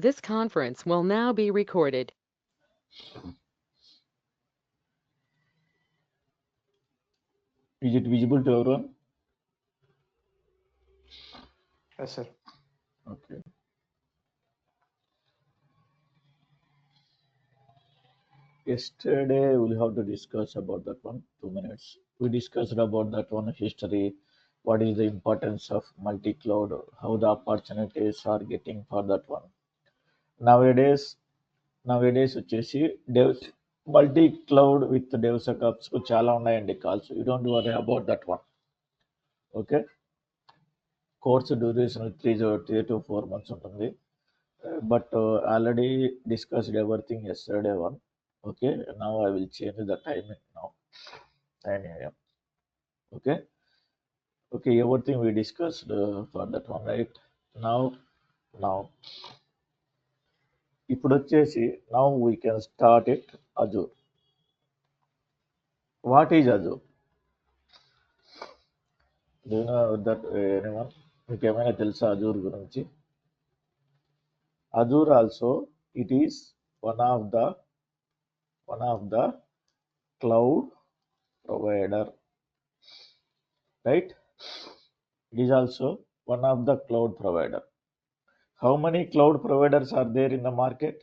This conference will now be recorded. Is it visible to everyone? Yes, sir. Okay. Yesterday we'll have to discuss about that one. 2 minutes. We discussed about that one history. What is the importance of multi-cloud? How the opportunities are getting for that one. Nowadays వచ్చేసి multi cloud with డెవసెకాప్స్ చాలా ఉన్నాయండి calls. You don't worry about that one. Okay, course duration 3 to 4 months ఉంటుంది. But already discussed everything yesterday one. Okay, now I will change the timing now 9 AM. Okay, everything we discussed for that one, right? Now ఇప్పుడు వచ్చేసి now we can start it. Azure. What is Azure? Do you know that anyone? మీకు ఏమైనా తెలుసా Azure గురించి? Azure also it is one of the cloud provider, right? It is also one of the cloud provider. How many cloud providers are there in the market?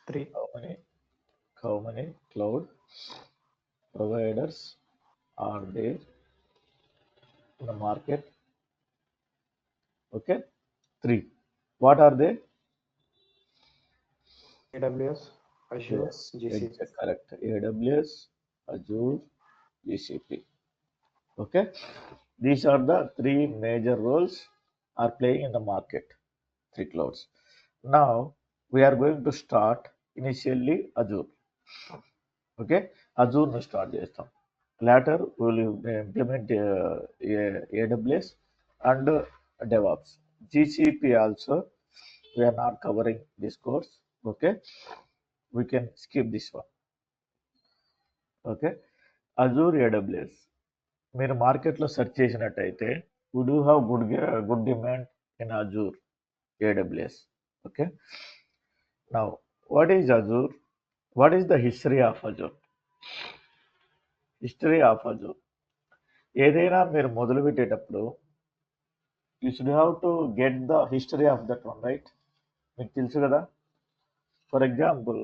3. How many cloud providers are there in the market? Okay, 3. What are they? AWS, Azure, Yes, GCP. correct. AWS, Azure, GCP. Okay, these are the 3 major roles are playing in the market. 3 clouds. Now we are going to start initially Azure. Okay, Azure nu start chestam. Later we will implement AWS and DevOps. GCP also we are not covering this course. Okay, we can skip this one. Okay, Azure AWS మీరు మార్కెట్లో search చేసినట్టయితే we do have good demand in Azure AWS. Okay, now what is Azure? What is the history of Azure? History of Azure. ఏదైనా మీరు మొదలు పెట్టేటప్పుడు you should have to get the history of that one, right? మీకు తెలుసు కదా. For example,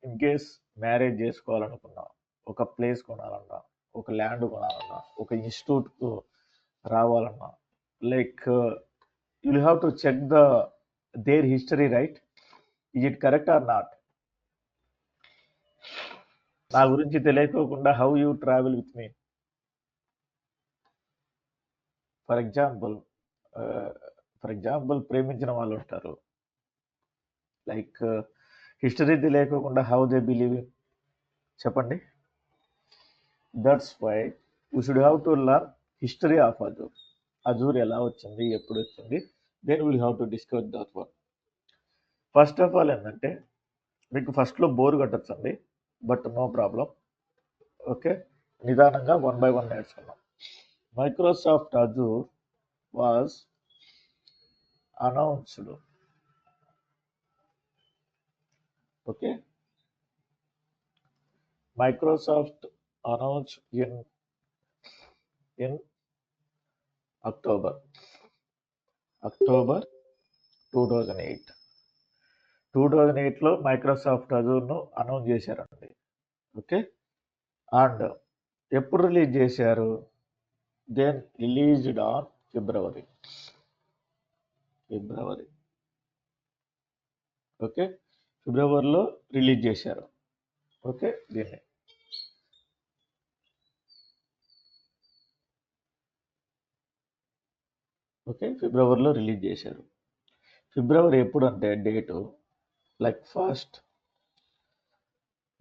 in case marriage చేసుకోవాలనుకున్నా, ఒక place కొనాలన్నా, ఒక ల్యాండ్ కొనాలన్నా, ఒక ఇన్స్టిట్యూట్కు రావాలన్నా, like you have to check their history, right? Is it correct or not? నా గురించి తెలియకోకుండా how you travel with me? For example ప్రేమించిన వాళ్ళు ఉంటారు, లైక్ హిస్టరీ తెలియకోకుండా హౌ దే బిలీవ్? చెప్పండి. That's why you should have to learn history of Azure. Azure ఎలా వచ్చింది, ఎప్పుడు వచ్చింది, then will have to discuss that one. First of all ఏంటంటే, మీకు ఫస్ట్లో బోర్ కొట్టచ్చండి, బట్ నో ప్రాబ్లం. ఓకే, నిదానంగా 1 by 1 నేర్చుకున్నాం. Microsoft Azure was announced. Okay, Microsoft announced in October 2008. 2008లో మైక్రోసాఫ్ట్ అజూర్ను అనౌన్స్ చేశారండి. ఓకే, అండ్ ఎప్పుడు రిలీజ్ చేశారు? Then released on February. Okay, ఫిబ్రవరిలో రిలీజ్ చేశారు. ఓకే, దీన్ని ఫిబ్రవరిలో రిలీజ్ చేశారు. ఫిబ్రవరి ఎప్పుడు అంటే డేటు లైక్ 1st.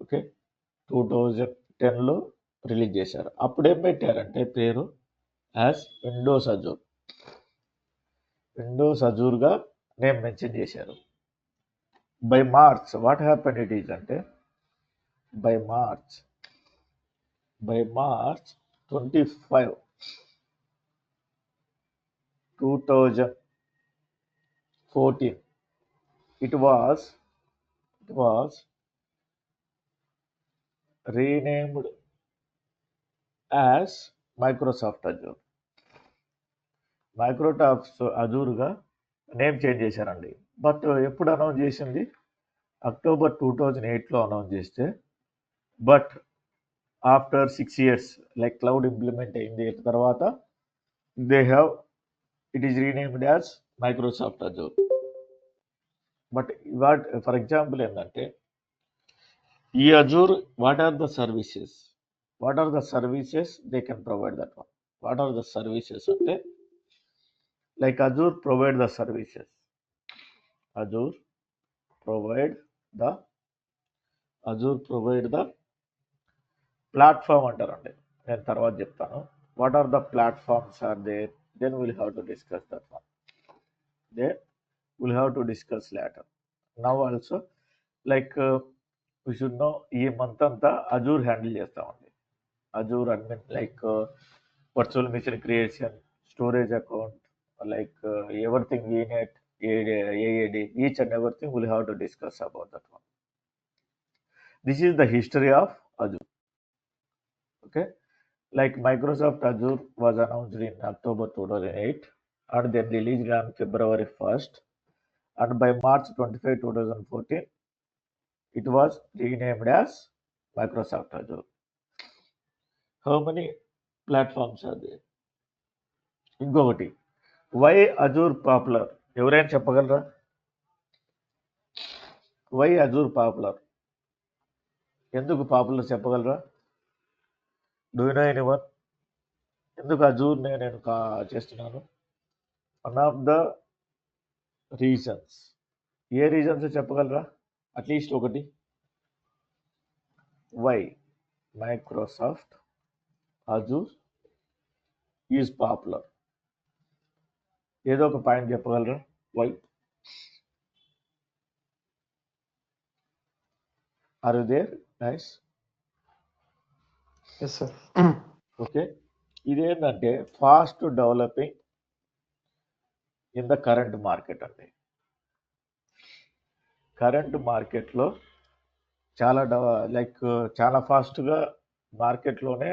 ఓకే, 2010లో రిలీజ్ చేశారు. అప్పుడు ఏం పెట్టారంటే పేరు యాజ్ విండోస్ అజూర్గా నేమ్ మెన్షన్ చేశారు. By March what happen it is అంటే, by March 25, 2014, it was renamed as Microsoft Azure. Microsoft అజూర్గా నేమ్ చేంజ్ చేశారండి. బట్ ఎప్పుడు అనౌన్స్ చేసింది? అక్టోబర్ 2008లో అనౌన్స్ చేస్తే, but after 6 years like cloud implement అయింది తర్వాత they have it is renamed as Microsoft Azure. But for example ఏంటంటే ఈ Azure what are the services they can provide that one. What are the services అంటే like Azure provide the services. Azure provide the platform అంటారండి. నేను తర్వాత చెప్తాను. What are the platforms are there, then will have to discuss that one. Then will have to discuss later. Now also like we should know ఈ month అంతా Azure handle చేస్తామండి. Azure admin like virtual machine creation, storage account, like everything VNet, AAD, each and everything we'll have to discuss about that one. This is the history of Azure. Okay, like Microsoft Azure was announced in October 2008 and then released on February 1st, and by March 25, 2014 it was renamed as Microsoft Azure. How many platforms are there? ఇంకొకటి, why Azure popular, ఎవరైనా చెప్పగలరా? Why Azure popular, ఎందుకు popular చెప్పగలరా? Do you know anyone? ఎందుకు Azure నేను చేస్తున్నాను? One of the reasons, ఏ reasons చెప్పగలరా? అట్లీస్ట్ ఒకటి. Why Microsoft Azure is popular, ఏదో ఒక పాయింట్ చెప్పగలరా? Why? Are you there guys? Yes, sir. Okay, ఇదేంటంటే fast developing in the current market అండి. కరెంట్ మార్కెట్లో చాలా ఫాస్ట్గా మార్కెట్లోనే,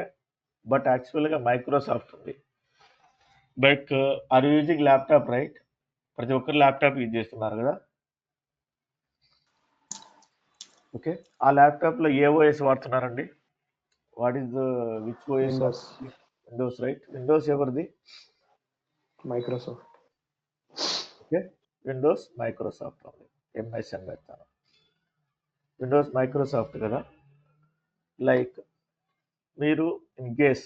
బట్ యాక్చువల్గా మైక్రోసాఫ్ట్ ఉంది. But are using laptop right? ప్రతి ఒక్కరు ల్యాప్టాప్ యూజ్ చేస్తున్నారు కదా. ఓకే, ఆ ల్యాప్టాప్లో ఏ ఓఎస్ వాడుతున్నారండి? What is which OS? Windows right. Windows ఎవరిది? Microsoft. ఓకే, విండోస్ మైక్రోసాఫ్ట్ ఉంది. ఎంఎస్ఎన్ పెడతాను. విండోస్ మైక్రోసాఫ్ట్ కదా. లైక్ మీరు in case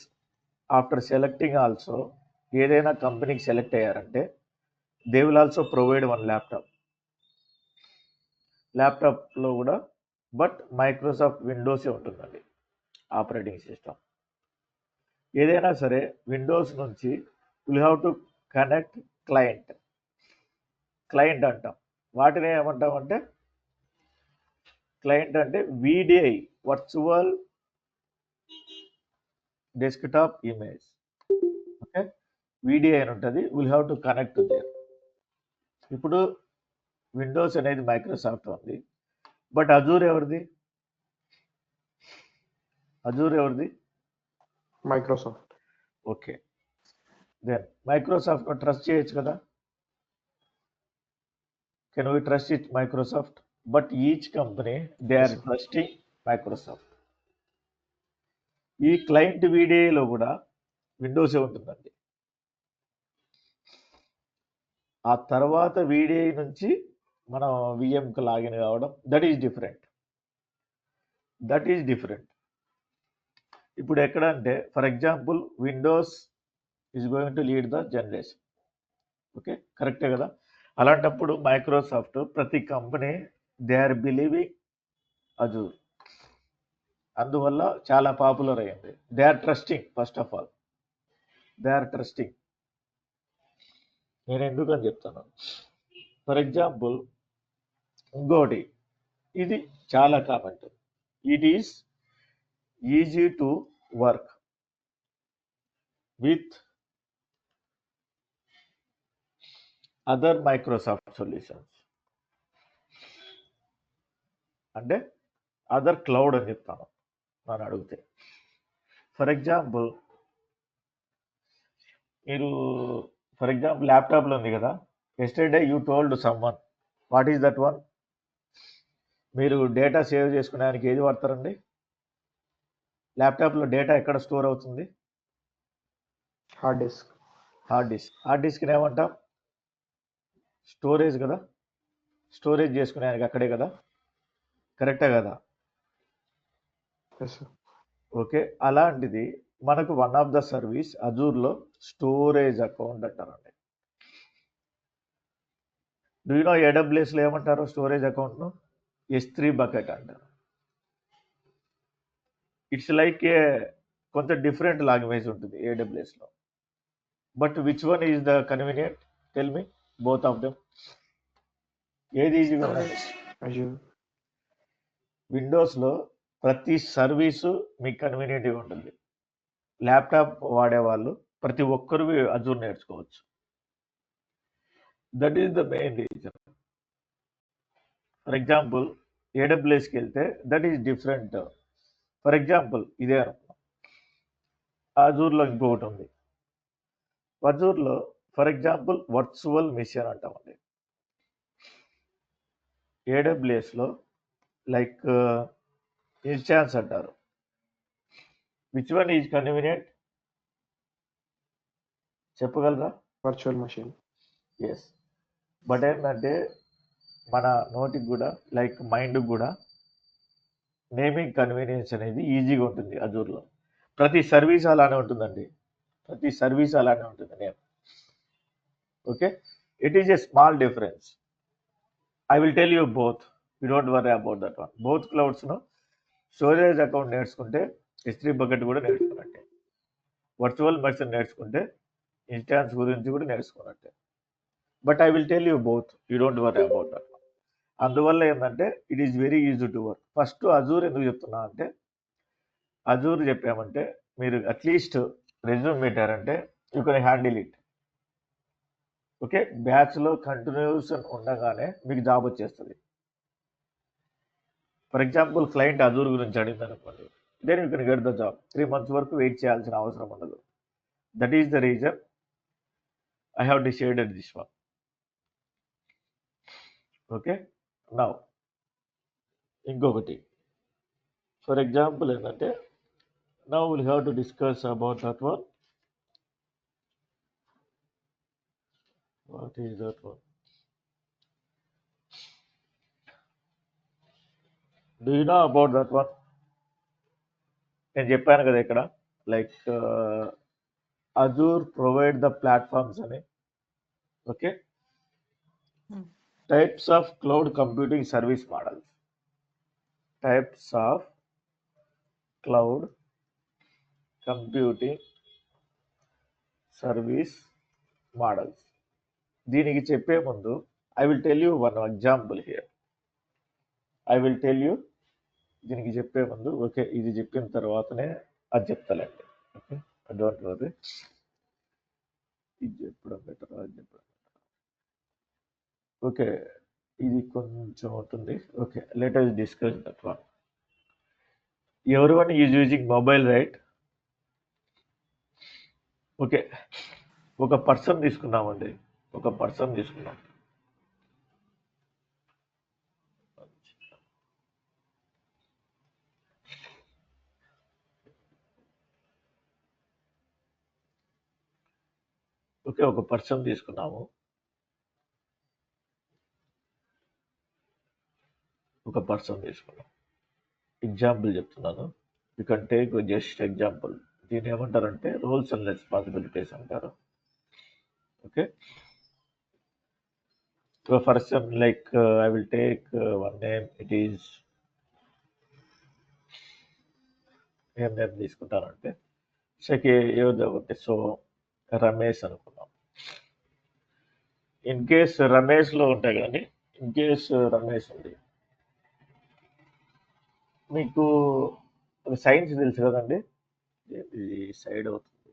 after selecting also ఏదైనా కంపెనీకి సెలెక్ట్ అయ్యారంటే they will also provide one ల్యాప్టాప్లో కూడా, బట్ మైక్రోసాఫ్ట్ విండోసే ఉంటుందండి ఆపరేటింగ్ సిస్టమ్. ఏదైనా సరే విండోస్ నుంచి will have to connect client అంటాం. వాటిని ఏమంటామంటే క్లయింట్ అంటే VDI, virtual desktop image. Okay, VDI అని ఉంటుంది. Will have to connect there. ఇప్పుడు విండోస్ అనేది మైక్రోసాఫ్ట్ ఉంది, బట్ అజూర్ ఎవరిది? Microsoft. Okay, then Microsoft trust చేయొచ్చు కదా. Can we trust it Microsoft? But each company they are trusting Microsoft. ఈ client VDIలో కూడా విండోసే ఉంటుందండి. ఆ తర్వాత VDI నుంచి మనం VMకి లాగిన్ కావడం, దట్ ఈజ్ డిఫరెంట్. ఇప్పుడు ఎక్కడ అంటే for example Windows is going to lead the generation. Okay, కరెక్టే కదా. అలాంటప్పుడు మైక్రోసాఫ్ట్ ప్రతి company they are believing Azure, అందువల్ల చాలా పాపులర్ అయ్యింది. They are trusting. First of all they are trusting. నేను ఎందుకని చెప్తాను, ఫర్ ఎగ్జాంపుల్ ఇంకోటి, ఇది చాలా common. It is easy to work with other Microsoft solutions అంటే అదర్ క్లౌడ్ అని చెప్తాను నన్ను అడిగితే. ఫర్ ఎగ్జాంపుల్ మీరు ల్యాప్టాప్లో ఉంది కదా, yesterday you told someone, what is that one? మీరు డేటా సేవ్ చేసుకునేదానికి ఏది వాడతారండి? ల్యాప్టాప్లో డేటా ఎక్కడ స్టోర్ అవుతుంది? Hard disk. హార్డ్ డిస్క్ని ఏమంటాం? స్టోరేజ్ కదా. స్టోరేజ్ చేసుకునేదానికి అక్కడే కదా, కరెక్టే కదా? Yes sir. ఓకే, అలాంటిది మనకు వన్ ఆఫ్ ద సర్వీస్ అజూర్లో స్టోరేజ్ అకౌంట్ అంటారండి. డూ యూ నో ఏడబ్ల్యూఎస్లో ఏమంటారు స్టోరేజ్ అకౌంట్ను? S3 బకెట్ అంటారు. ఇట్స్ లైక్ ఏ కొంచెం డిఫరెంట్ లాంగ్వేజ్ ఉంటుంది ఏడబ్ల్యూఎస్లో. But which one is the convenient? Tell me both of them. ఏది ఈజీగా ఉంటుంది? అజూర్. విండోస్లో ప్రతి సర్వీసు మీకు కన్వీనియంట్గా ఉంటుంది. ల్యాప్టాప్ వాడేవాళ్ళు ప్రతి ఒక్కరు అజూర్ నేర్చుకోవచ్చు. That is the main reason. For example ఏడబ్ల్యూఎస్కి వెళ్తే that is different. For example ఇదే అనుకున్నాం, అజూర్లో ఇంకొకటి ఉంది. అజూర్లో ఫర్ ఎగ్జాంపుల్ వర్చువల్ మిషన్ అంటామండి. ఏడబ్ల్యూఎస్లో లైక్ ఇన్స్టాన్స్ అంటారు. విచ్ వన్ ఈజ్ కన్వీనియంట్ చెప్పగలరా? Virtual machine. ఎస్. బట్ ఏంటంటే మన నోటికి కూడా లైక్ మైండ్కి కూడా నేమింగ్ కన్వీనియన్స్ అనేది ఈజీగా ఉంటుంది అజూర్లో. ప్రతి సర్వీస్ అలానే ఉంటుందండి, ప్రతి సర్వీస్ అలానే ఉంటుంది name. Okay, it is a small difference. I will tell you both, you don't worry about that one. Both క్లౌడ్స్ను స్టోరేజ్ అకౌంట్ నేర్చుకుంటే S3 బకెట్ కూడా నేర్చుకున్నట్టే, వర్చువల్ మెషిన్ నేర్చుకుంటే ఇన్స్టాన్స్ గురించి కూడా నేర్చుకున్నట్టే. But I will tell you both, you don't worry about that. అందువల్ల ఏంటంటే it is very easy to work. First Azure ఎందుకు చెప్తున్నా అంటే, అజూర్ చెప్పామంటే మీరు అట్లీస్ట్ రెజ్యూమ్ పెట్టారంటే you can handle it. Okay, బ్యాచ్లో కంటిన్యూషన్ ఉండగానే మీకు జాబ్ వచ్చేస్తుంది. ఫర్ ఎగ్జాంపుల్ క్లయింట్ అజూర్ గురించి అడిగింది అనుకోండి, then you can get the job. 3 months వరకు వెయిట్ చేయాల్సిన అవసరం ఉండదు. That is the reason I have decided this one. Okay, now ఇంకొకటి ఫర్ ఎగ్జాంపుల్ ఏంటంటే, now will have to discuss about that one. What is that one? Do you know about that one? నేను చెప్పాను కదా ఇక్కడ like Azure provide the platforms అని. Okay, types of cloud computing service models. Types of cloud computing service models. దీనికి చెప్పే ముందు I will tell you one example here. I will tell you దీనికి చెప్పే ముందు, ఓకే ఇది చెప్పిన తర్వాతనే అది చెప్తాలండి. Okay, don't worry. ఇది చెప్పడం బెటర్, అది చెప్పడం. ఓకే, ఇది కొంచెం అవుతుంది. Okay, let us discuss that one. Everyone is using mobile, right? Okay, ఒక పర్సన్ తీసుకున్నామండి, ఒక పర్సన్ తీసుకున్నాం. ఓకే, ఒక పర్సన్ తీసుకున్నాము. ఒక పర్సన్ తీసుకున్నాం. ఎగ్జాంపుల్ చెప్తున్నాను, you can take just example. దీన్ని ఏమంటారంటే రోల్స్ అండ్ రెస్పాన్సిబిలిటీస్ అంటారు. Okay, so person like I will take one name. It is ఏం నేమ్ తీసుకుంటానంటే ఏదో ఒకటి. సో రమేష్ అనుకున్నాం. ఇన్ కేస్ రమేష్లో ఉంటాయి కానీ, ఇన్ కేస్ రమేష్ ఉంది, మీకు సైన్స్ తెలుసు కదండి, ఇది సైడ్ అవుతుంది,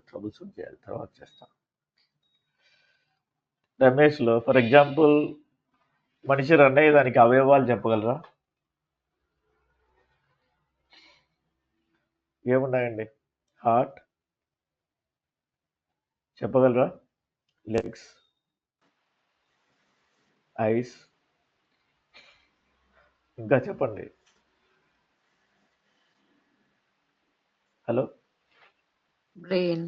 ట్రబుల్ షూట్ చేయాలి, తర్వాత చేస్తాను. రమేష్లో ఫర్ ఎగ్జాంపుల్ మనిషి రన్ అయ్యేదానికి అవయవాలు చెప్పగలరా? ఏమున్నాయండి? హార్ట్ చెప్పగలరా? లెగ్స్, ఐస్, ఇంకా చెప్పండి. Hello, brain,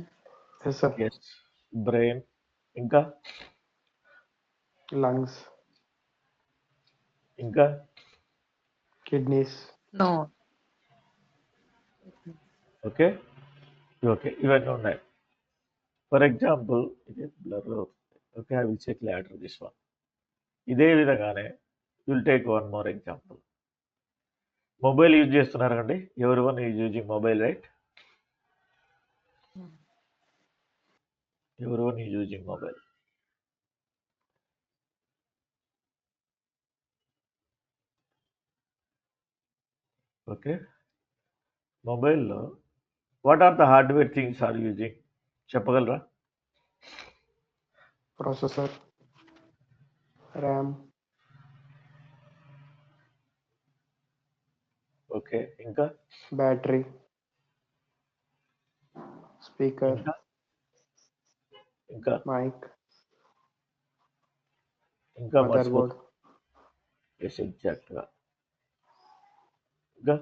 Yes, sir. Yes, brain, ఇంకా Lungs, ఇంకా kidneys, no, ఓకే ఓకే ఇవన్నీ ఉన్నాయి. ఫర్ ఎగ్జాంపుల్ ఇది blur. Okay, I will check later this one. ఇదే విధంగానే will take one more example. Mobile use చేస్తున్నారు కండి, ఎవరి one is using mobile, right? ఎవరి one is using mobile. Okay, మొబైల్లో what are the hardware things are using చెప్పగలరా? processor, RAM, okay, ఇంకా battery, speaker, ఇంకా ఇంకా mic, ఇంకా మర్చిపో. motherboard, ఎస్, ఎగ్జాక్ట్గా. ఇంకా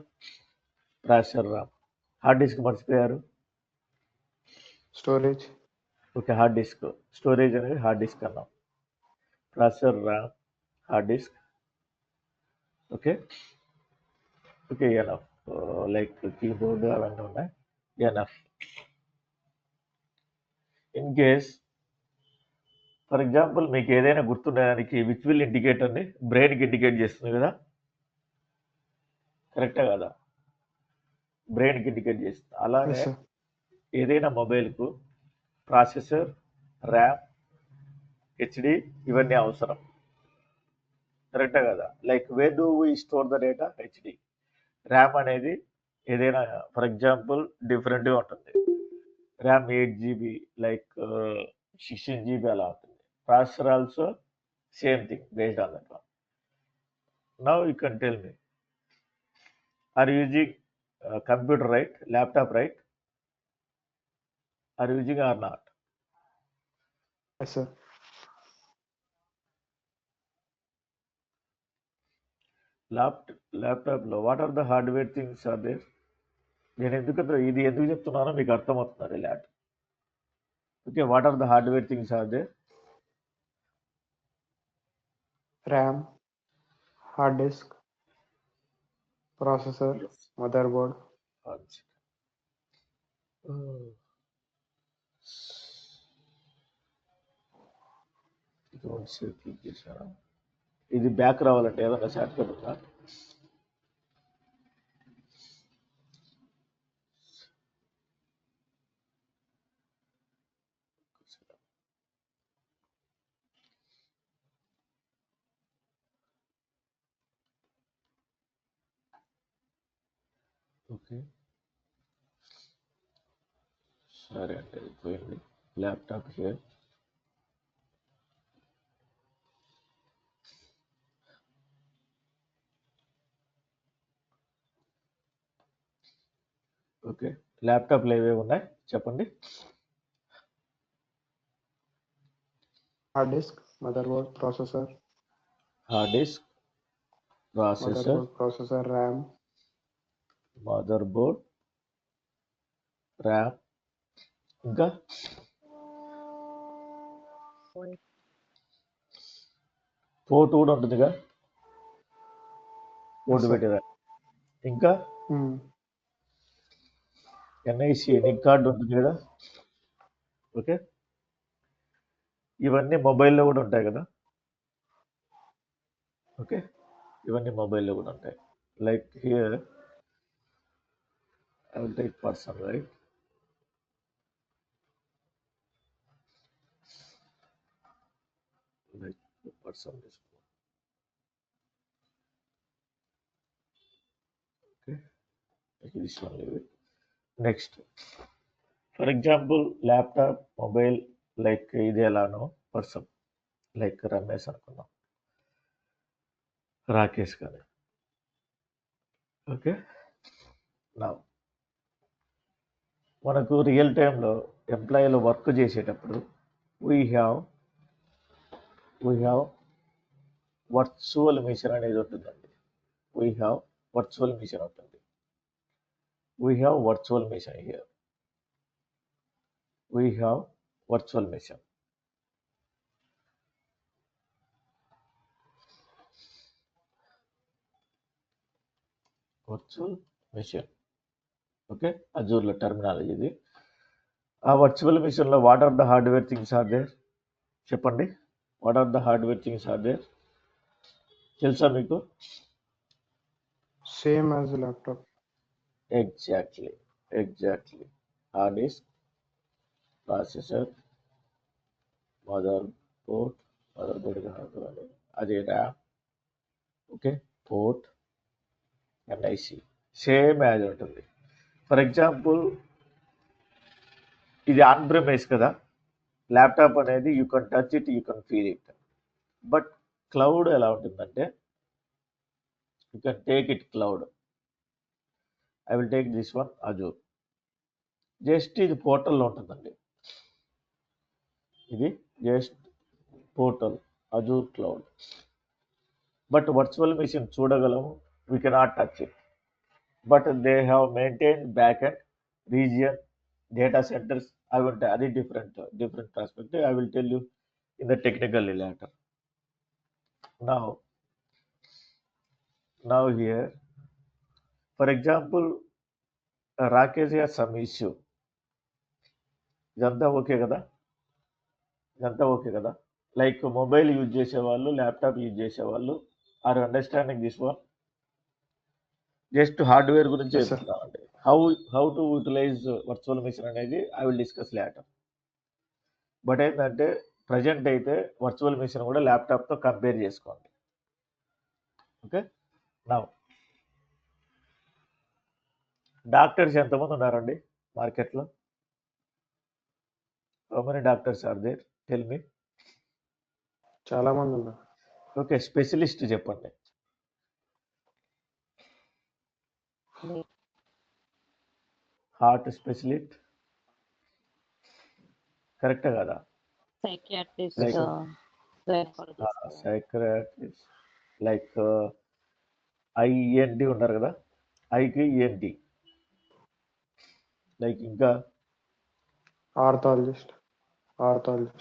ప్రాసెసర్, ర్యామ్, హార్డ్ డిస్క్ మర్చిపోయారు. storage, okay, hard disk, storage అనేది హార్డ్ డిస్క్ అన్నాం. Processor, RAM, hard disk. Okay okay, enough. Like keyboard అవన్నీ ఉన్నాయి, enough. In case for example మీకు ఏదైనా గుర్తుండడానికి విచ్ విల్ ఇండికేట్ అని బ్రెయిన్కి ఇండికేట్ చేస్తుంది కదా, కరెక్టా కదా? బ్రెయిన్కి ఇండికేట్ చేస్తుంది. yes, అలానే sir. ఏదైనా మొబైల్కు ప్రాసెసర్, ర్యామ్, హెచ్డి ఇవన్నీ అవసరం, కరెక్టా కదా? Like where do we store the data? HD. RAM అనేది ఏదైనా ఫర్ ఎగ్జాంపుల్ డిఫరెంట్గా ఉంటుంది. ర్యామ్ 8 GB, లైక్ 16 GB అలా ఉంటుంది. Processor also same thing based on that one. Now you can tell me, are using computer, right? Laptop, right? Are using or not? Yes, sir. ల్యాప్టాప్లో what are the hardware things are there? నేను ఇది ఎందుకు చెప్తున్నానో మీకు అర్థమవుతున్నారు ల్యాట్. Okay, what are the hardware things are there? RAM, hard disk, processor, motherboard, click చేశారా? ఇది బ్యాక్ రావాలంటే ఏదైనా షార్ట్ కట్ ఉందా? ఓకే, సరే అంటే పోయింది. Laptop here. ఓకే, ల్యాప్టాప్లో ఏవేవి ఉన్నాయి చెప్పండి. hard disk, motherboard, processor, hard disk, processor, motherboard, processor, RAM, mother board, RAM, ఇంకా పోర్ట్ కూడా ఉంటుందిగా, పోర్ట్ sir. పెట్టేదా. ఇంకా Hmm. ఎన్ఐసి నిక్ కార్డు ఉంటుంది కదా. ఓకే, ఇవన్నీ మొబైల్లో కూడా ఉంటాయి కదా. ఓకే, ఇవన్నీ మొబైల్లో కూడా ఉంటాయి. Like here I will take person, right? Like person తీసుకో. Okay, this one leave it. Next for example laptop, mobile, like ఇది ఎలానో పర్సన్. లైక్ రమేష్ అనుకుందాం, రాకేష్ కానీ. ఓకే, నా మనకు రియల్ టైంలో ఎంప్లాయీలు వర్క్ చేసేటప్పుడు వీ హ్యావ్ వర్చువల్ మిషన్ అనేది ఉంటుందండి. వీ హ్యావ్ వర్చువల్ మిషన్ ఉంటుంది. We have virtual machine here. We have virtual machine. Virtual machine. Okay, అజూర్లో టర్మినాలజీ ఇది. ఆ వర్చువల్ మిషన్లో what are the hardware things are there? చెప్పండి, what are the hardware things are there? తెలుసా మీకు? Same as the laptop. Exactly. Hard disk, processor, motherboard కాదు అది RAM, okay, port and IC same as ఉంటుంది. For example ఇది on premise కదా, laptop అనేది you can touch it, you can feel it. But cloud ఎలా ఉంటుందంటే you can take it cloud. I will take this one Azure. Just ఇది పోర్టల్లో ఉంటుందండి. ఇది just portal Azure cloud. But virtual machine చూడగలము, we cannot touch it. But they have maintain back and region data centers. I will tell the different perspective. I will tell you in the technically later. Now here, for example, Rakesh has some issue. ఇదంతా okay కదా? Like mobile use చేసేవాళ్ళు, laptop use చేసేవాళ్ళు are understanding this one. Just hardware గురించి Yes, sir. చెప్తున్నామండి. How to utilise virtual machine అనేది I will discuss later. But ఏంటంటే present అయితే వర్చువల్ మిషన్ కూడా ల్యాప్టాప్తో కంపేర్ చేసుకోండి. ఓకే, నా డాక్టర్స్ ఎంతమంది ఉన్నారండి మార్కెట్లో? How many doctors are there? Tell me. చాలా మంది ఉన్నారు. ఓకే, స్పెషలిస్ట్ చెప్పండి. హార్ట్ స్పెషలిస్ట్ కరెక్టే కదా? Psychiatrist, Like- psychologist. Psychiatrist, like INT ఉన్నారు కదా, ఐకి ఈఎన్టీ. లైక్ ఇంకా ఆర్థాలజిస్ట్. ఆర్థాలజీ.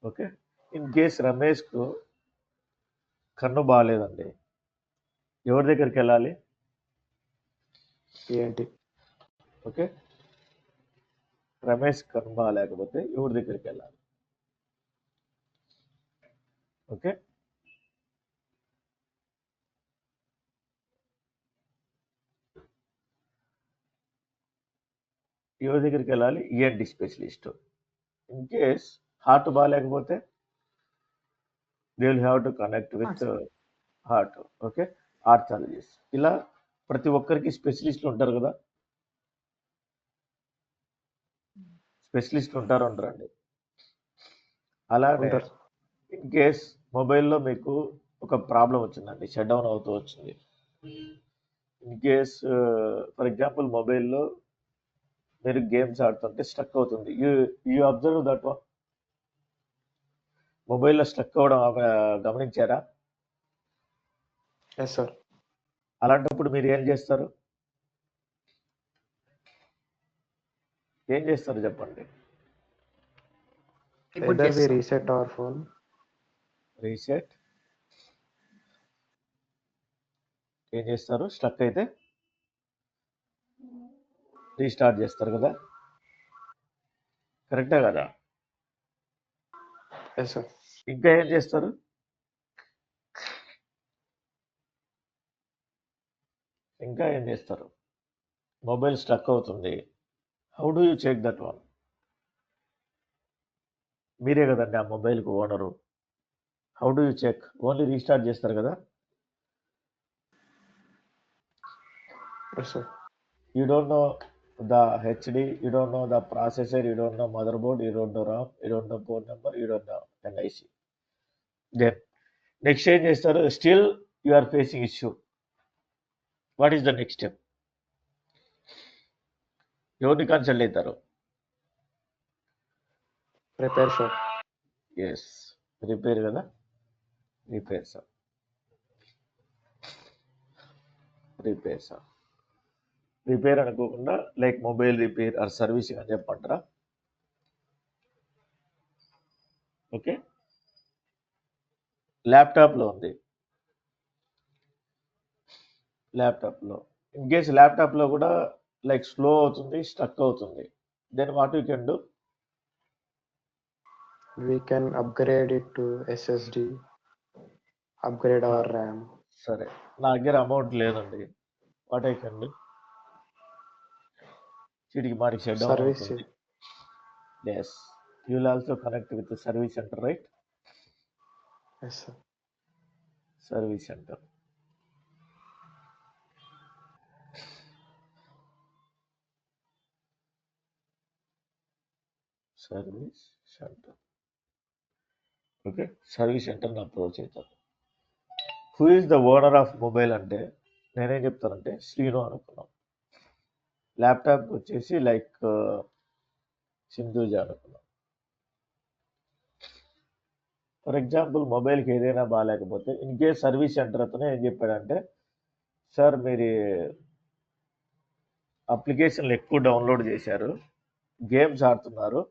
ఓకే, ఇన్ కేస్ రమేష్కు కన్ను బాగాలేదండి, ఎవరి దగ్గరికి వెళ్ళాలి? ఏంటి? ఓకే, రమేష్ కన్ను బాగాలేకపోతే ఎవరి దగ్గరికి వెళ్ళాలి? ఓకే, ఎవరి దగ్గరికి వెళ్ళాలి? ENT specialist. In case heart బాగాలేకపోతే they will have to connect with heart. Okay, orthologist. ఇలా ప్రతి ఒక్కరికి స్పెషలిస్ట్లు ఉంటారు కదా, స్పెషలిస్ట్ ఉంటారండి. అలానే ఉంటారు. ఇన్ కేస్ మొబైల్లో మీకు ఒక ప్రాబ్లం వచ్చిందండి, షట్ డౌన్ అవుతూ వచ్చింది. ఇన్ కేస్ ఫర్ ఎగ్జాంపుల్ మొబైల్లో మీరు గేమ్స్ ఆడుతుంటే స్ట్రక్ అవుతుంది. You observe that one. మొబైల్లో స్ట్రక్ అవ్వడం గమనించారా? Yes sir. అలాంటప్పుడు మీరు ఏం చేస్తారు చెప్పండి? Either we reset our phone. Reset. ఏం చేస్తారు? స్ట్రక్ అయితే రీస్టార్ట్ చేస్తారు కదా, కరెక్టే కదా? Yes sir. ఇంకా ఏం చేస్తారు? మొబైల్ స్ట్రక్ అవుతుంది, how do you check that one? మీరే కదండి ఆ మొబైల్కి owner. How do you check? Only restart చేస్తారు కదా. Yes sir. You don't know the HD, you don't know the processor, you don't know motherboard, you don't know RAM, you don't know port number, you don't know NIC. Then next ఏం చేస్తారు, still you are facing issue. What is the next step? ఎవరిని consult అవుతారు? Repair shop. Yes, repair కదా, repair sir, repair sir. Repair అనుకోకుండా like mobile repair or servicing అని చెప్పంటారా? Okay, ల్యాప్టాప్లో ఉంది, ల్యాప్టాప్లో ఇన్ కేస్ ల్యాప్టాప్లో కూడా లైక్ స్లో అవుతుంది, స్ట్రక్ అవుతుంది, then what you can do? We can upgrade it to SSD, upgrade our RAM. సరే, నా దగ్గర అమౌంట్ లేదండి, వాట్ ఐ కెన్ డూ? చీటికి మాటికి షట్ డౌన్ Service. అవుతుంది. Yes, you will also connect with service centre, right? Yes, sir. Service centre. Service centre. Okay, service సెంటర్ని approach అవుతాను. Who is the owner of mobile అంటే నేనేం చెప్తానంటే శ్రీను అనుకున్నాం. Laptop వచ్చేసి లైక్ సింధూజ అనుకున్నాం. ఫర్ ఎగ్జాంపుల్ మొబైల్కి ఏదైనా బాగాలేకపోతే ఇన్ కేస్ సర్వీస్ సెంటర్ అతను ఏం చెప్పాడంటే, సార్ మీరు అప్లికేషన్లు ఎక్కువ డౌన్లోడ్ చేశారు, గేమ్స్ ఆడుతున్నారు,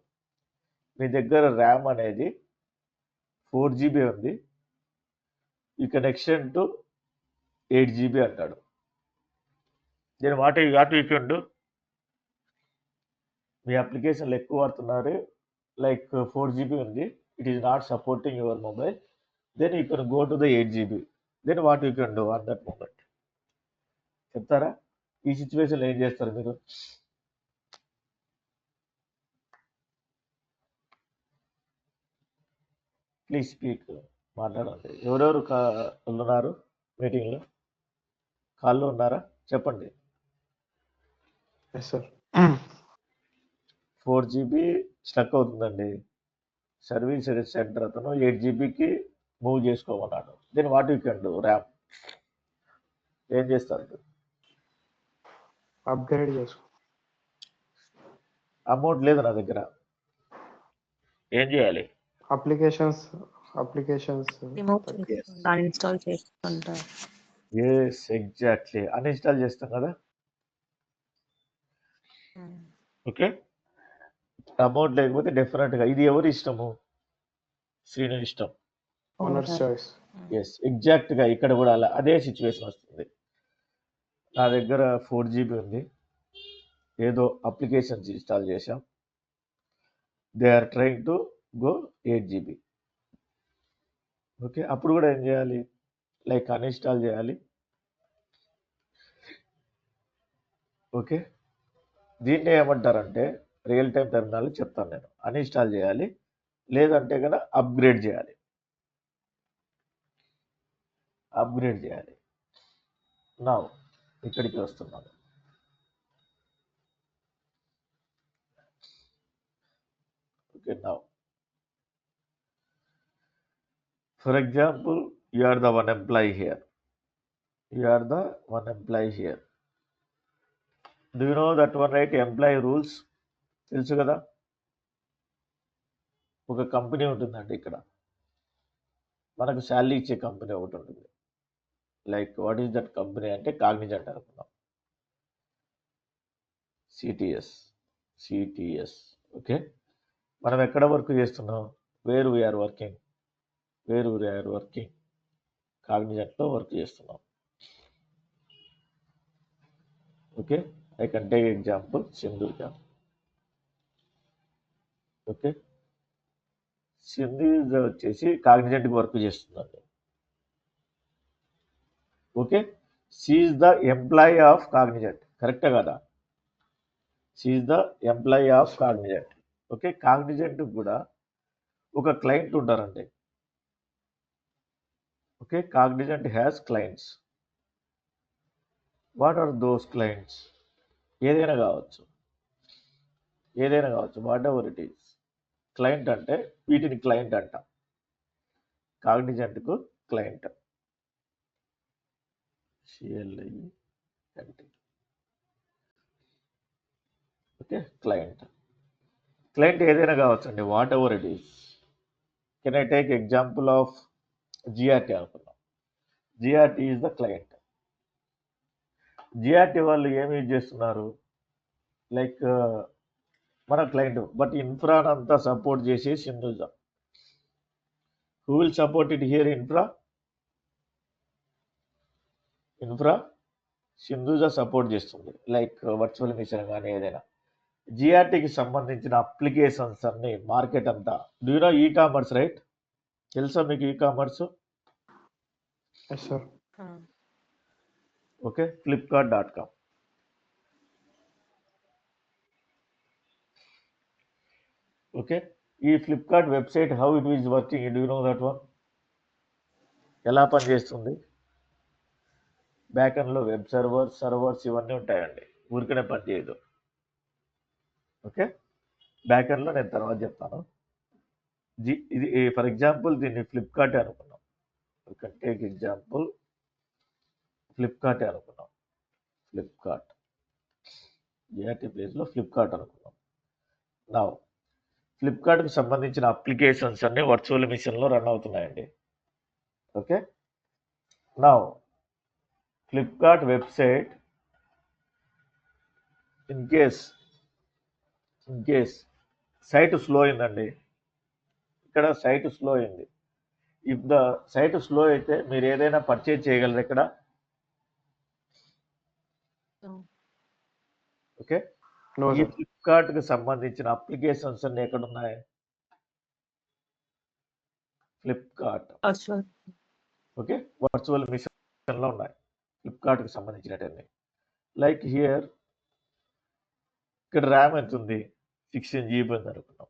మీ దగ్గర ర్యామ్ అనేది 4 GB ఉంది, you can extend to 8 GB అంటాడు. నేను వాట్ యూ కెన్ డూ? మీ అప్లికేషన్లు ఎక్కువ వాడుతున్నారు, లైక్ 4 GB ఉంది, it is not supporting your mobile, then you can go to the 8 GB. Then what you can do on that moment? చెప్తారా? ఈ సిచ్యువేషన్లో ఏం చేస్తారు మీరు? ప్లీజ్ స్పీక్, మాట్లాడండి. ఎవరెవరు ఉన్నారు మీటింగ్లో? కాల్లో ఉన్నారా? చెప్పండి. Yes, sir. 4 GB స్టక్ అవుతుందండి, సర్వీస్ సెంటర్ అతను 8 GBకి మూవ్ చేసుకోమన్నాడు, then what you can do? RAM ఏం చేస్తారు? Upgrade చేసుకో. అమౌంట్ లేదు నా దగ్గర, ఏం చేయాలి? అప్లికేషన్స్ రిమూవ్ చేసుకుంటా, అన్ఇన్స్టాల్ చేసుకుంటా. ఎస్, ఎగ్జాక్ట్లీ, అన్ఇన్స్టాల్ చేస్తాం కదా. ఓకే, అమౌంట్ లేకపోతే డెఫినెట్గా ఇది ఎవరి ఇష్టము? శ్రీను ఇష్టం. Owners choice. ఎస్, ఎగ్జాక్ట్గా ఇక్కడ కూడా అదే సిచ్యువేషన్ వస్తుంది. నా దగ్గర 4 GB ఉంది, ఏదో అప్లికేషన్స్ ఇన్స్టాల్ చేశాం, they are trying to go 8 GB. Okay, అప్పుడు కూడా ఏం చేయాలి? లైక్ అన్ఇన్స్టాల్ చేయాలి. ఓకే, దీన్ని ఏమంటారంటే రియల్ టైం టెర్మినల్ చెప్తాను నేను. అన్ఇన్స్టాల్ చేయాలి, లేదంటే కనుక అప్గ్రేడ్ చేయాలి. అప్గ్రేడ్ చేయాలి. నా ఇక్కడికి వస్తున్నాను. ఓకే, నా for example you are the one employee here, you are the one employee here. Do you know that one, right? Employee rules తెలుసు కదా. ఒక కంపెనీ ఉంటుందండి, ఇక్కడ మనకు శాలరీ ఇచ్చే కంపెనీ ఒకటి ఉంటుంది. Like what is that company అంటే కాగ్నిజెంట్ అనుకున్నాం, సిటిఎస్. ఓకే, మనం ఎక్కడ వర్క్ చేస్తున్నాం? వేర్ వీఆర్ వర్కింగ్, కాగ్నిజెంట్లో వర్క్ చేస్తున్నాం. Okay, I can take example Sindhuja. Okay, Sindhuja వచ్చేసి కాగ్నిజెంట్కి వర్క్ చేస్తుందండి. Okay, she is the employee of Cognizant, కరెక్టే కదా? She is the employee of Cognizant. Okay, Cognizant కూడా ఒక క్లయింట్ ఉంటారండి. Okay, Cognizant has clients. What are those clients? ఏదైనా కావచ్చు. ఏదైనా కావచ్చు, whatever it is. Client అంటే వీటిని క్లయింట్ అంట, కాగ్నిజెంట్కు client. CLINT. Okay, client. Client ఏదైనా కావచ్చు అండి, whatever it is. Can I take example of GRT అనుకున్నాం. GRT is the client. GRT వాళ్ళు ఏమి యూజ్ చేస్తున్నారు, లైక్ మన క్లయింట్, బట్ ఇన్ఫ్రానంతా సపోర్ట్ చేసే Sindhuja. Who will support it here? Infra Sindhuja support చేస్తుంది, లైక్ వర్చువల్ మిషన్ కానీ ఏదైనా. GRTకి సంబంధించిన అప్లికేషన్స్ అన్ని మార్కెట్ అంతా. Do you know e-commerce, right? తెలుసా మీకు e-commerce? Yes, sir. Okay, flipkart.com. Okay, ఈ Flipkart website how it is working, do you know that one? ఎలా పనిచేస్తుంది? బ్యాక్ ఎండ్లో వెబ్ సర్వర్స్ ఇవన్నీ ఉంటాయండి, ఊరికనే పనిచేయదు. ఓకే, బ్యాక్ ఎండ్లో నేను తర్వాత చెప్తాను. ఇది ఫర్ ఎగ్జాంపుల్ దీన్ని ఫ్లిప్కార్ట్ అనుకున్నాం. టేక్ ఎగ్జాంపుల్ ఫ్లిప్కార్ట్ అనుకున్నాం. ఫ్లిప్కార్ట్ GRT ప్లేస్లో ఫ్లిప్కార్ట్ అనుకున్నాం. నా ఫ్లిప్కార్ట్కి సంబంధించిన అప్లికేషన్స్ అన్నీ వర్చువల్ మిషన్లో రన్ అవుతున్నాయండి. ఓకే, నా Flipkart website in case site slow అయిందండి, ఇక్కడ సైట్ స్లో అయింది. ఇఫ్ ద సైట్ స్లో అయితే మీరు ఏదైనా పర్చేజ్ చేయగలరు ఇక్కడ. ఓకే, No, ఈ sir. ఫ్లిప్కార్ట్కి సంబంధించిన అప్లికేషన్స్ అన్ని ఎక్కడ ఉన్నాయి? ఫ్లిప్కార్ట్. ఓకే, వర్చువల్ మిషన్లో ఉన్నాయి ఫ్లిప్కార్ట్కి సంబంధించినటువంటి. లైక్ హియర్ ఇక్కడ ర్యామ్ ఎంత ఉంది? 16 GB ఉంది అనుకున్నాం.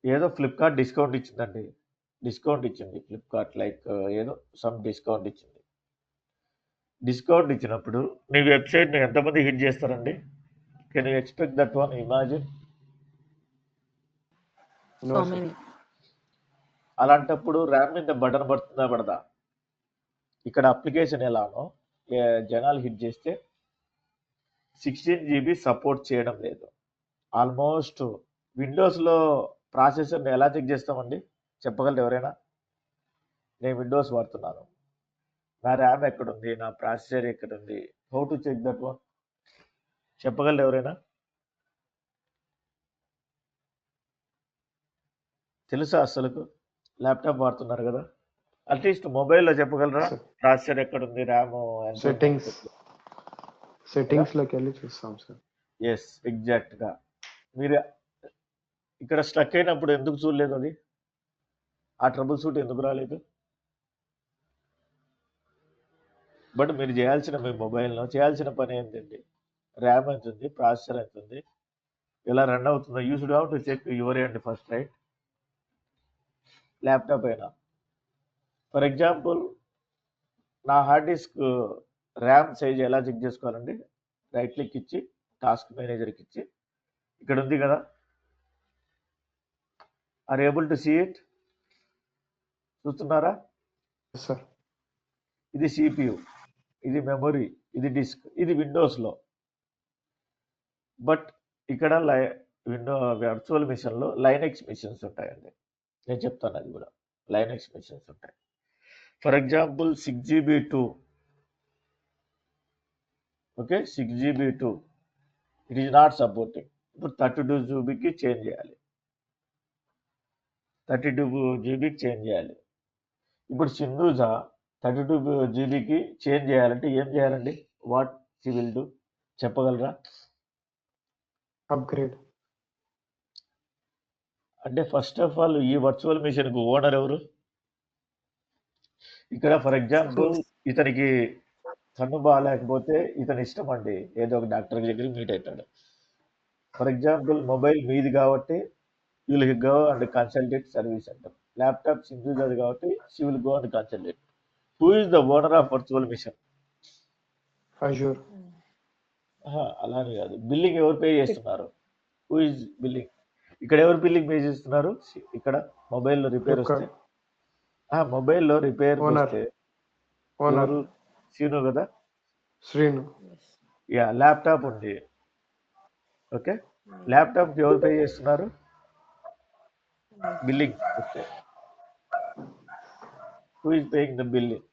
ఏదో ఫ్లిప్కార్ట్ డిస్కౌంట్ ఇచ్చిందండి, ఫ్లిప్కార్ట్, లైక్ ఏదో సమ్ డిస్కౌంట్ ఇచ్చింది. డిస్కౌంట్ ఇచ్చినప్పుడు మీ వెబ్సైట్ని ఎంతమంది హిట్ చేస్తారండి? Can you expect that one? Imagine. No, sir. అలాంటప్పుడు ర్యామ్ మీద బటన్ పడుతుందా పడదా? ఇక్కడ అప్లికేషన్ ఎలానో జనాలు హిట్ చేస్తే 16 GB సపోర్ట్ చేయడం లేదు. ఆల్మోస్ట్ విండోస్లో ప్రాసెసర్ని ఎలా చెక్ చేస్తామండి, చెప్పగలరు ఎవరైనా? నేను విండోస్ వాడుతున్నాను, నా ర్యామ్ ఎక్కడుంది, నా ప్రాసెసర్ ఎక్కడుంది, how to check that one? చెప్పగలరు ఎవరైనా? తెలుసా? అసలుకు ల్యాప్టాప్ వాడుతున్నారు కదా, అట్లీస్ట్ మొబైల్లో చెప్పగలరా? ప్రాసెసర్ ఎక్కడుంది, ర్యామ్ సెట్టింగ్స్ లోకి వెళ్ళి చూస్తాం సార్. ఎస్, ఎగ్జాక్ట్గా. మీరు ఇక్కడ స్ట్రక్ అయినప్పుడు ఎందుకు చూడలేదు? అది ఆ ట్రబుల్ షూట్ ఎందుకు రాలేదు? బట్ మీరు చేయాల్సిన, మీ మొబైల్లో చేయాల్సిన పని ఏంటండి, ర్యామ్ ఎంత ఉంది, ప్రాసెసర్ ఎంత ఉంది, ఎలా రన్ అవుతుందో you should have to check your end first, right? Laptop అయినా ఫర్ ఎగ్జాంపుల్ నా హార్డ్ డిస్క్ ర్యామ్ సైజ్ ఎలా చెక్ చేసుకోవాలండి? రైట్ క్లిక్ ఇచ్చి టాస్క్ మేనేజర్కి ఇచ్చి, ఇక్కడ ఉంది కదా, are able to see it? చూస్తున్నారా? సార్, ఇది CPU, ఇది మెమొరీ, ఇది డిస్క్, ఇది విండోస్లో. బట్ ఇక్కడ వర్చువల్ మిషన్లో లైనెక్స్ మిషన్స్ ఉంటాయండి, నేను చెప్తాను అది కూడా. లైనెక్స్ మిషన్స్ ఉంటాయి. For example 6GB2, okay, 6GB2 it is not supporting. ఇప్పుడు 32GBకి చేంజ్ చేయాలి, 32GBకి చేంజ్ చేయాలి. ఇప్పుడు సింధూజా 32GBకి చేంజ్ చేయాలంటే ఏం చేయాలండి? వాట్ షీ విల్ డూ, చెప్పగలరా? అప్గ్రేడ్. అంటే ఫస్ట్ ఆఫ్ ఆల్ ఈ వర్చువల్ మిషన్కు ఓనర్ ఎవరు? ఇక్కడ ఫర్ ఎగ్జాంపుల్ ఇతనికి కన్ను బాగాలేకపోతే ఇతని ఇష్టం అండి, ఏదో ఒక డాక్టర్ దగ్గర మీట్ అవుతాడు. ఫర్ ఎగ్జాంపుల్ మొబైల్ మీది కాబట్టి you will go and consult service centre. Laptop సింధూజాది కాబట్టి she will go and consult. Who is the owner of virtual machine? Azure. అలానే కాదు, బిల్లింగ్ ఎవరు పే చేస్తున్నారు? Who is billing? ఇక్కడ ఎవరు బిల్లింగ్ పే చేస్తున్నారు? ఇక్కడ మొబైల్లో రిపేర్ వస్తే, ఫ్లిప్కార్ట్ మొబైల్లో రిపేర్ ఓనర్ వస్తే ఓనర్ ఎవరు? సీను కదా. శ్రీను. యా, ల్యాప్టాప్ ఉంది. ఓకే, ల్యాప్టాప్కి ఎవరు పే చేస్తున్నారు? బిల్లింగ్ వస్తే who is paying the billing?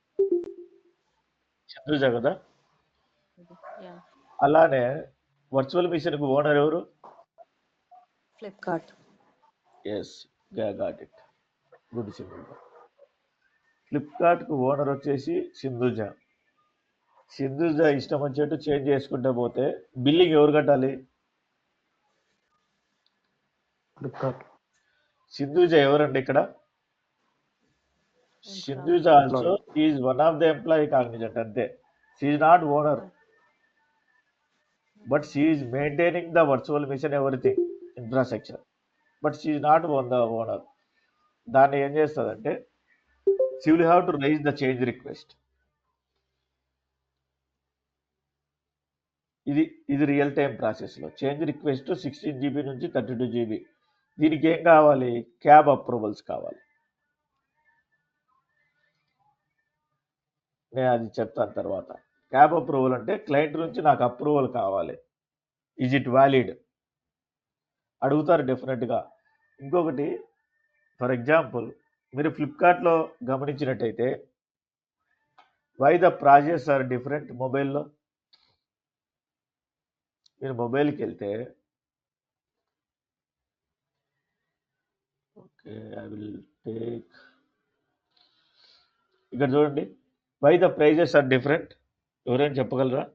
Chandruja కదా. Yeah. అలానే వర్చువల్ మిషన్కు ఓనర్ ఎవరు? Flipkart. Yes, got it, good Sindhuja. ఫ్లిప్కార్ట్కు ఓనర్ వచ్చేసి సింధుజ. సింధుజ ఇష్టం వచ్చేట్టు చేంజ్ చేసుకుంటే పోతే బిల్లింగ్ ఎవరు కట్టాలి? ఫ్లిప్కార్ట్ సింధుజ ఎవరండి ఇక్కడ? Sindhuja also is one of the employee Cognizant, అంతే. She is not owner, but she is maintaining the virtual machine everything infrastructure, but she is not the owner. దాన్ని ఏం చేస్తుందంటే she will have to raise the change request. ఇది real time ప్రాసెస్లో change request 16 GB నుంచి 32 GB. దీనికి ఏం కావాలి? Cab approvals కావాలి. నేను అది చెప్తాను తర్వాత. క్యాబ్ అప్రూవల్ అంటే క్లయింట్ నుంచి నాకు అప్రూవల్ కావాలి, ఈజ్ ఇట్ వ్యాలిడ్ అడుగుతారు డెఫినెట్గా. ఇంకొకటి, ఫర్ ఎగ్జాంపుల్ మీరు ఫ్లిప్కార్ట్లో గమనించినట్టయితే why the projects are different. మొబైల్లో మీరు మొబైల్కి వెళ్తే, ఓకే ఐ విల్ టేక్, ఇక్కడ చూడండి, why the prices are different. ఎవరైనా చెప్పగలరా?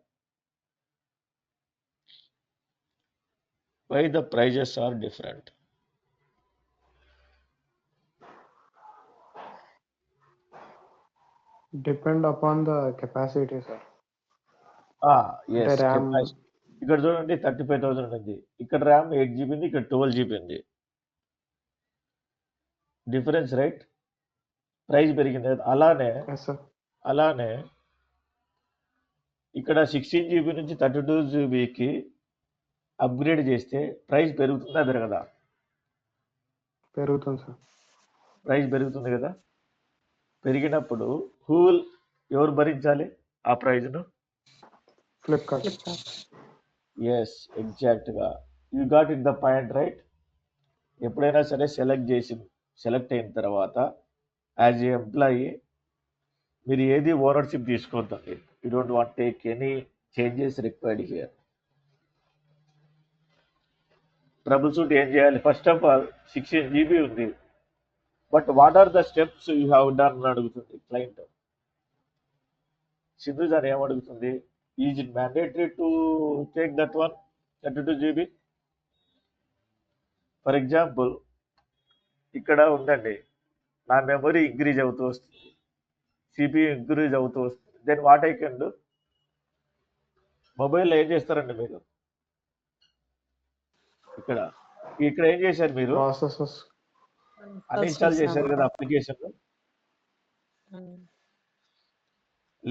Why the prices are different? depend upon the capacity, sir. Yes, RAM ఇక్కడ చూడండి 35,000 ఉంది, ఇక్కడ ర్యామ్ 8 GB ఉంది, ఇక్కడ 12 GB ఉంది. డిఫరెన్స్ రైట్, ప్రైస్ పెరిగింది. yes sir. అలానే ఇక్కడ 16 GB నుంచి 32 GBకి అప్గ్రేడ్ చేస్తే ప్రైస్ పెరుగుతుందా పెరగదా? పెరుగుతుంది సార్. ప్రైస్ పెరుగుతుంది కదా. పెరిగినప్పుడు ఎవరు భరించాలి ఆ ప్రైజ్ను? ఫ్లిప్కార్ట్. ఎస్, ఎగ్జాక్ట్గా, you got it the point right. ఎప్పుడైనా సరే సెలెక్ట్ అయిన తర్వాత యాజ్ ఏ ఎంప్లాయీ మీరు ఏది ఓనర్షిప్ తీసుకోవద్దండి. You don't want take any changes required here. Troubleshoot ఏం చేయాలి? ఫస్ట్ ఆఫ్ ఆల్ 16 GB ఉంది, but what are the steps you have done అని అడుగుతుంది క్లయింట్. సింధుజాన్ ఏమడుగుతుంది? Is it mandatory to take that one 32 GB? For example ఇక్కడ ఉందండి, నా మెమరీ ఇంక్రీజ్ అవుతూ వస్తుంది, సిపియూ ఇంక్రీజ్ అవుతూ వస్తుంది. Then what I can do? మొబైల్లో ఏం చేస్తారండి మీరు? ఇక్కడ ఏం చేశారు మీరు? ప్రాసెసెస్ అన్ఇన్స్టాల్ చేశారు కదా అప్లికేషన్.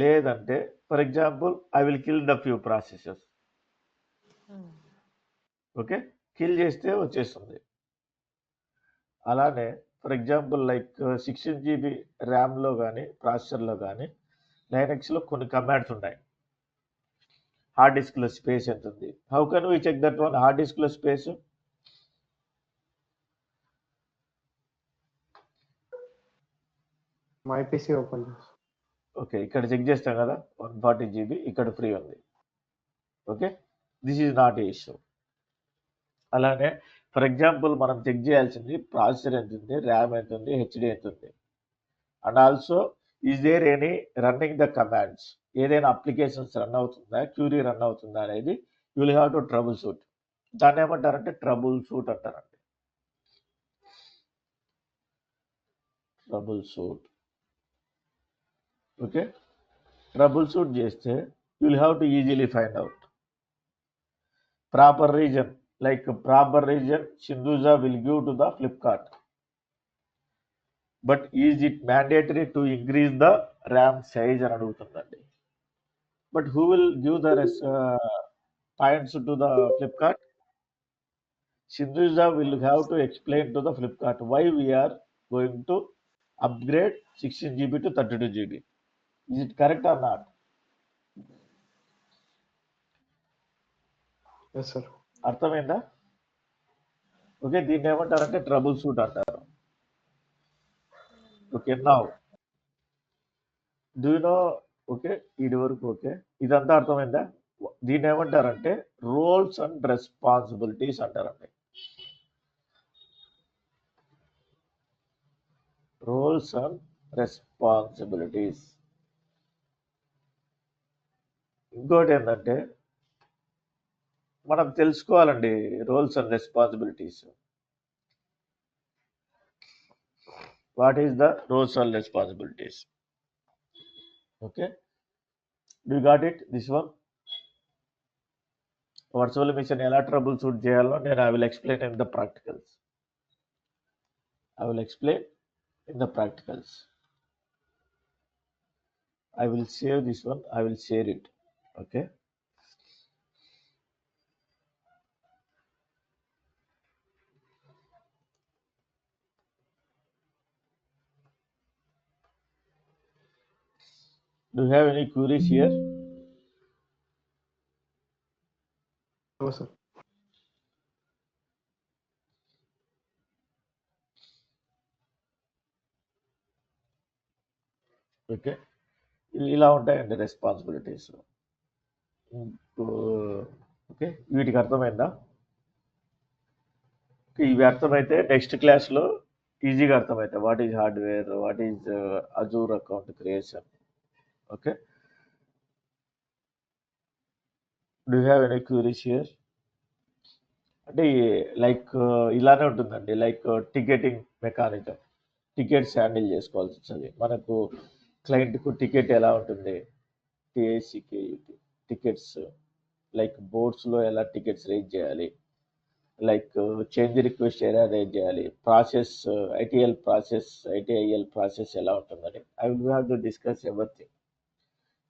లేదంటే for example I will kill the few processes. Okay, kill చేస్తే వచ్చేస్తుంది. అలానే ఫర్ ఎగ్జాంపుల్ లైక్ 16 GB ర్యామ్లో కానీ ప్రాసెసర్లో కానీ లైనక్స్లో కొన్ని కమాండ్స్ ఉన్నాయి. హార్డ్ డిస్క్లో స్పేస్ ఎంత ఉంది? How can we check that one? Hard డిస్క్లో స్పేస్ మై పీసీ ఓపెన్ చేసి ఓకే, ఇక్కడ చెక్ చేస్తాం కదా 140 GB ఇక్కడ ఫ్రీ ఉంది. Okay, this is not a issue. అలానే ఫర్ ఎగ్జాంపుల్ మనం చెక్ చేయాల్సింది ప్రాసెసర్ ఎంత ఉంది, ర్యామ్ ఎంత ఉంది, హెచ్డి ఎంత ఉంది, and also is there any running the commands, ఏదైనా అప్లికేషన్స్ రన్ అవుతుందా, క్యూరీ రన్ అవుతుందా అనేది you will have to trouble shoot. దాన్ని ఏమంటారంటే ట్రబుల్ షూట్ అంటారండి. Troubleshoot. Okay, troubleshoot చేస్తే you will have to easily find out proper reason. Like proper reason Sindhuja will give to the Flipkart, but is it mandatory to increase the RAM size అని అడుగుతుందండి. But who will give the points to the Flipkart? Sindhuja will have to explain to the Flipkart why we are going to upgrade 16 GB to 32 GB. Is it correct or not? Yes, sir. అర్థమైందా? Okay, దీన్ని ఏమంటారంటే troubleshoot అంటారు. Okay, now do you know? Okay, ఇది వరకు okay, ఇదంతా అర్థమైందా? దీన్ని ఏమంటారంటే రోల్స్ అండ్ రెస్పాన్సిబిలిటీస్ అంటారండి. Roles and responsibilities. ఇంకోటి ఏంటంటే మనం తెలుసుకోవాలండి roles and responsibilities. What is the roles and responsibilities? Okay, do got it? This one virtual machine ఎలా ట్రబుల్ షూట్ చేయాలో నేను I will explain in the practicals. I will save this one, I will share it. Okay, do you have any queries here? No, sir. Okay, ఇలా ఉంటాయండి responsibilities. Okay, వీటికి అర్థమైందా? ఇవి అర్థమైతే next క్లాస్లో ఈజీగా అర్థమవుతాయి. What is hardware, what is Azure account creation. Okay, do have any cure is here? అంటే లైక్ ఇలానే ఉంటుందండి, like ticketing mechanism. Tickets handle చేసుకోవాల్సి వస్తుంది మనకు. క్లయింట్కు టికెట్ ఎలా ఉంటుంది, టిఐసికేయుటి టికెట్స్, లైక్ బోర్డ్స్లో ఎలా టికెట్స్ రేజ్ చేయాలి, లైక్ చేంజ్ రిక్వెస్ట్ ఎలా రేజ్ చేయాలి, ప్రాసెస్ ఐటీఐఎల్ ప్రాసెస్ ఎలా ఉంటుందని I will have to discuss everything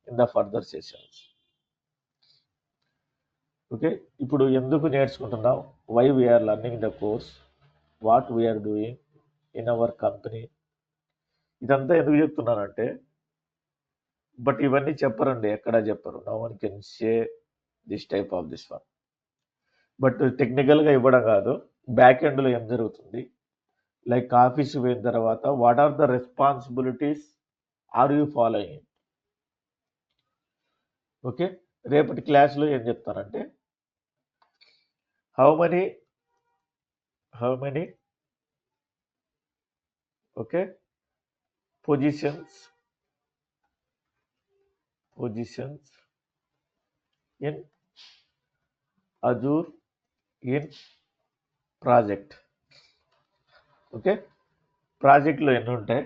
in the further sessions. Okay, ఇప్పుడు ఎందుకు నేర్చుకుంటున్నాం? Why we are learning the course, what we are doing in our company. ఇదంతా ఎందుకు చెప్తున్నానంటే, బట్ ఇవన్నీ చెప్పరండి, ఎక్కడా చెప్పరు. No one can say this type of this one. But టెక్నికల్గా ఇవ్వడం కాదు, బ్యాక్ ఎండ్లో ఏం జరుగుతుంది, లైక్ ఆఫీస్ పోయిన తర్వాత what are the responsibilities are you following. Okay, రేపటి క్లాస్లో ఏం చెప్తారంటే how many okay positions in Azure in project. Okay, ప్రాజెక్ట్లో ఎన్ని ఉంటాయి,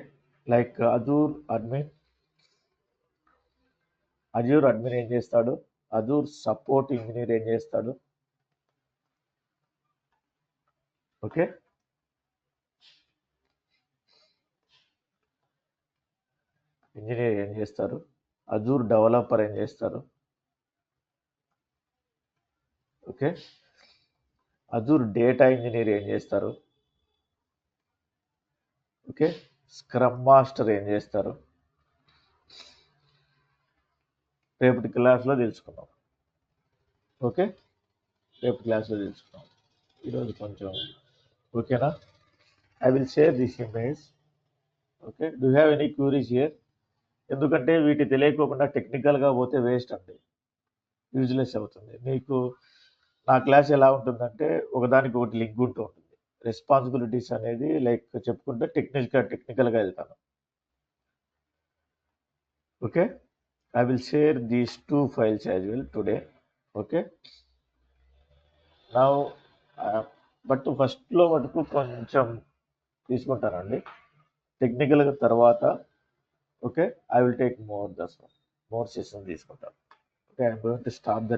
లైక్ అజూర్ అడ్మిన్ ఏం చేస్తాడు, అజూర్ సపోర్ట్ ఇంజనీర్ ఏం చేస్తాడు. ఓకే, ఇంజనీర్ ఏం చేస్తారు, అజూర్ డెవలపర్ ఏం చేస్తారు. ఓకే, అజూర్ డేటా ఇంజనీర్ ఏం చేస్తారు. ఓకే, స్క్రమ్ మాస్టర్ ఏం చేస్తారు. రేపటి క్లాస్లో తెలుసుకున్నాం. ఓకే, రేపటి క్లాస్లో తెలుసుకున్నాం. ఈరోజు కొంచెం ఓకేనా? I will share this image. Okay, do have any cure is here? ఎందుకంటే వీటి తెలియకోకుండా టెక్నికల్గా పోతే వేస్ట్ అండి, యూజ్లెస్ అవుతుంది. మీకు నా క్లాస్ ఎలా ఉంటుందంటే ఒకదానికి ఒకటి లింక్ ఉంటూ ఉంటుంది. రెస్పాన్సిబిలిటీస్ అనేది లైక్ చెప్పుకుంటే టెక్నికల్గా వెళ్తాను. Okay, I will share these 2 files as well today. Okay, now but ఫస్ట్లో మటుకు కొంచెం తీసుకుంటానండి, టెక్నికల్గా తర్వాత. Okay, I will take more session తీసుకుంటాను. Okay, I'm going to stop the